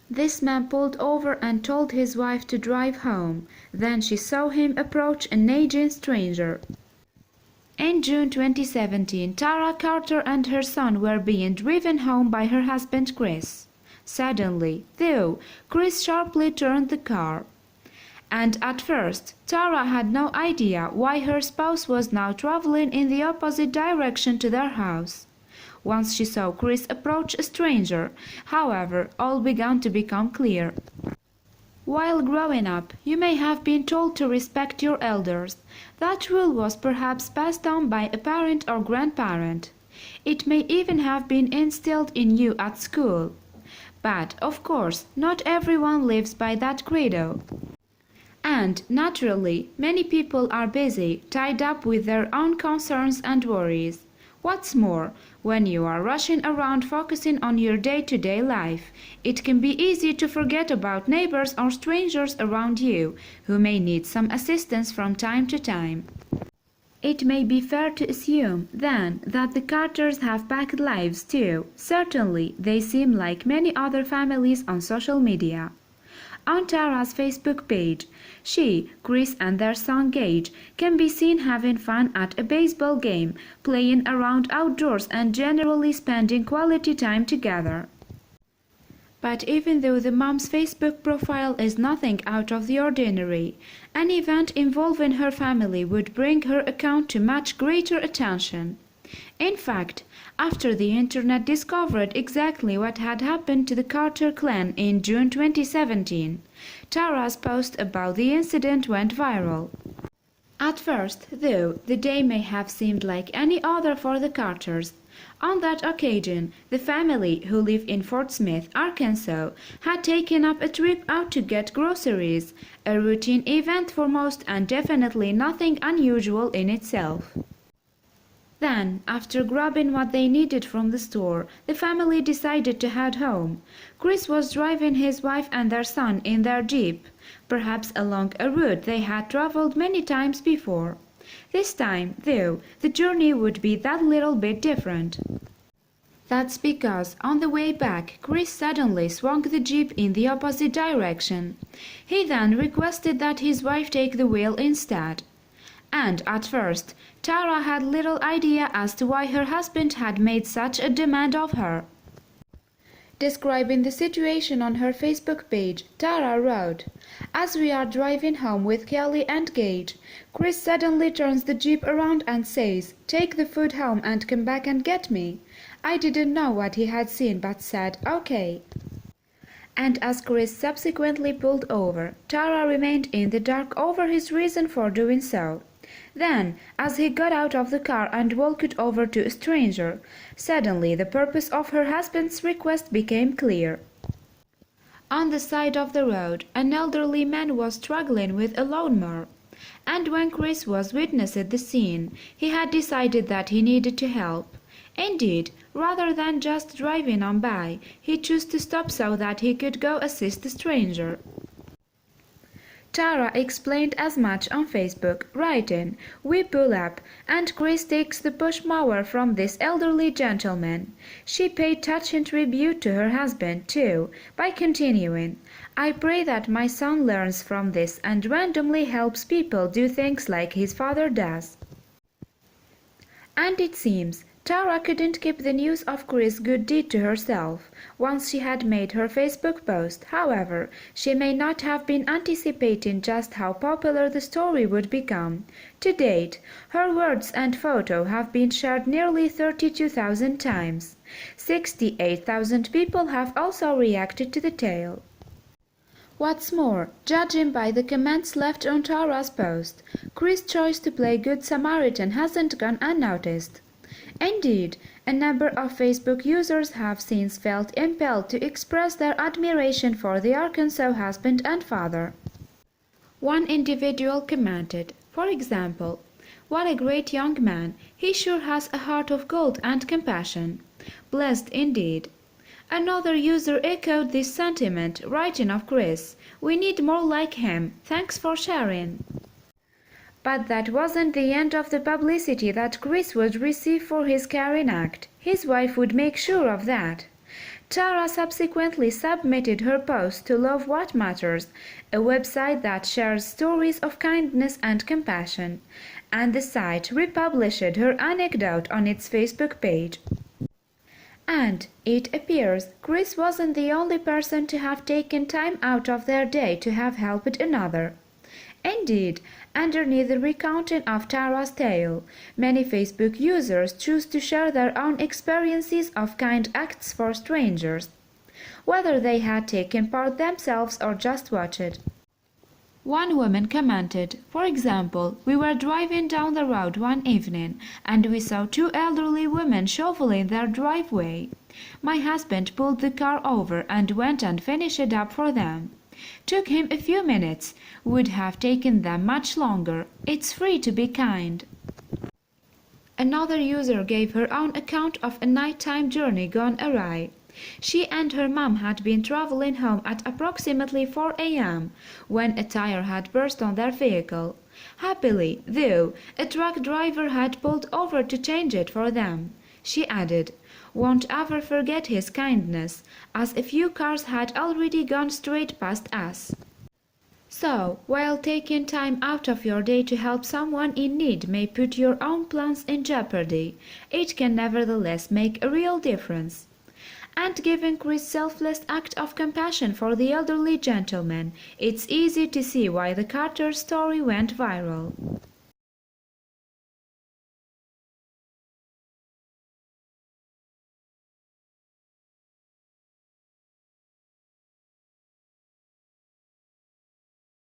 This man pulled over and told his wife to drive home. Then she saw him approach an aging stranger. In June 2017, Tara Carter and her son were being driven home by her husband Chris. Suddenly, though, Chris sharply turned the car. And at first, Tara had no idea why her spouse was now traveling in the opposite direction to their house. Once she saw Chris approach a stranger, however, all began to become clear. While growing up, you may have been told to respect your elders. That rule was perhaps passed down by a parent or grandparent. It may even have been instilled in you at school. But, of course, not everyone lives by that credo. And, naturally, many people are busy, tied up with their own concerns and worries. What's more, when you are rushing around focusing on your day-to-day life, it can be easy to forget about neighbors or strangers around you who may need some assistance from time to time. It may be fair to assume, then, that the Carters have packed lives too. Certainly, they seem like many other families on social media. On Tara's Facebook page, she, Chris and their son Gage can be seen having fun at a baseball game, playing around outdoors and generally spending quality time together. But even though the mom's Facebook profile is nothing out of the ordinary, an event involving her family would bring her account to much greater attention. In fact, after the internet discovered exactly what had happened to the Carter clan in June 2017, Tara's post about the incident went viral. At first, though, the day may have seemed like any other for the Carters. On that occasion, the family, who live in Fort Smith, Arkansas, had taken up a trip out to get groceries, a routine event for most and definitely nothing unusual in itself. Then, after grabbing what they needed from the store, the family decided to head home. Chris was driving his wife and their son in their Jeep, perhaps along a route they had traveled many times before. This time, though, the journey would be that little bit different. That's because on the way back, Chris suddenly swung the Jeep in the opposite direction. He then requested that his wife take the wheel instead. And at first, Tara had little idea as to why her husband had made such a demand of her. Describing the situation on her Facebook page, Tara wrote, "As we are driving home with Kelly and Gage, Chris suddenly turns the Jeep around and says, 'Take the food home and come back and get me.' I didn't know what he had seen but said, 'Okay.'" And as Chris subsequently pulled over, Tara remained in the dark over his reason for doing so. Then, as he got out of the car and walked over to a stranger, suddenly the purpose of her husband's request became clear. On the side of the road, an elderly man was struggling with a lawnmower, and when Chris was witnessing the scene, he had decided that he needed to help. Indeed, rather than just driving on by, he chose to stop so that he could go assist the stranger. Tara explained as much on Facebook, writing, "We pull up, and Chris takes the push mower from this elderly gentleman." She paid touching tribute to her husband, too, by continuing, "I pray that my son learns from this and randomly helps people do things like his father does." And it seems Tara couldn't keep the news of Chris' good deed to herself. Once she had made her Facebook post, however, she may not have been anticipating just how popular the story would become. To date, her words and photo have been shared nearly 32,000 times. 68,000 people have also reacted to the tale. What's more, judging by the comments left on Tara's post, Chris' choice to play Good Samaritan hasn't gone unnoticed. Indeed, a number of Facebook users have since felt impelled to express their admiration for the Arkansas husband and father. One individual commented, for example, "What a great young man, he sure has a heart of gold and compassion. Blessed indeed." Another user echoed this sentiment, writing of Chris, "We need more like him, thanks for sharing." But that wasn't the end of the publicity that Chris would receive for his caring act. His wife would make sure of that. Tara subsequently submitted her post to Love What Matters, a website that shares stories of kindness and compassion, and the site republished her anecdote on its Facebook page. And, it appears, Chris wasn't the only person to have taken time out of their day to have helped another. Indeed, underneath the recounting of Tara's tale, many Facebook users choose to share their own experiences of kind acts for strangers, whether they had taken part themselves or just watched. One woman commented, for example, "We were driving down the road one evening, and we saw two elderly women shoveling their driveway. My husband pulled the car over and went and finished it up for them. Took him a few minutes, would have taken them much longer. It's free to be kind." Another user gave her own account of a nighttime journey gone awry. She and her mom had been traveling home at approximately 4 a.m. when a tire had burst on their vehicle. Happily, though, a truck driver had pulled over to change it for them. She added, "Won't ever forget his kindness, as a few cars had already gone straight past us." So, while taking time out of your day to help someone in need may put your own plans in jeopardy, it can nevertheless make a real difference. And given Chris' selfless act of compassion for the elderly gentleman, it's easy to see why the Carter story went viral.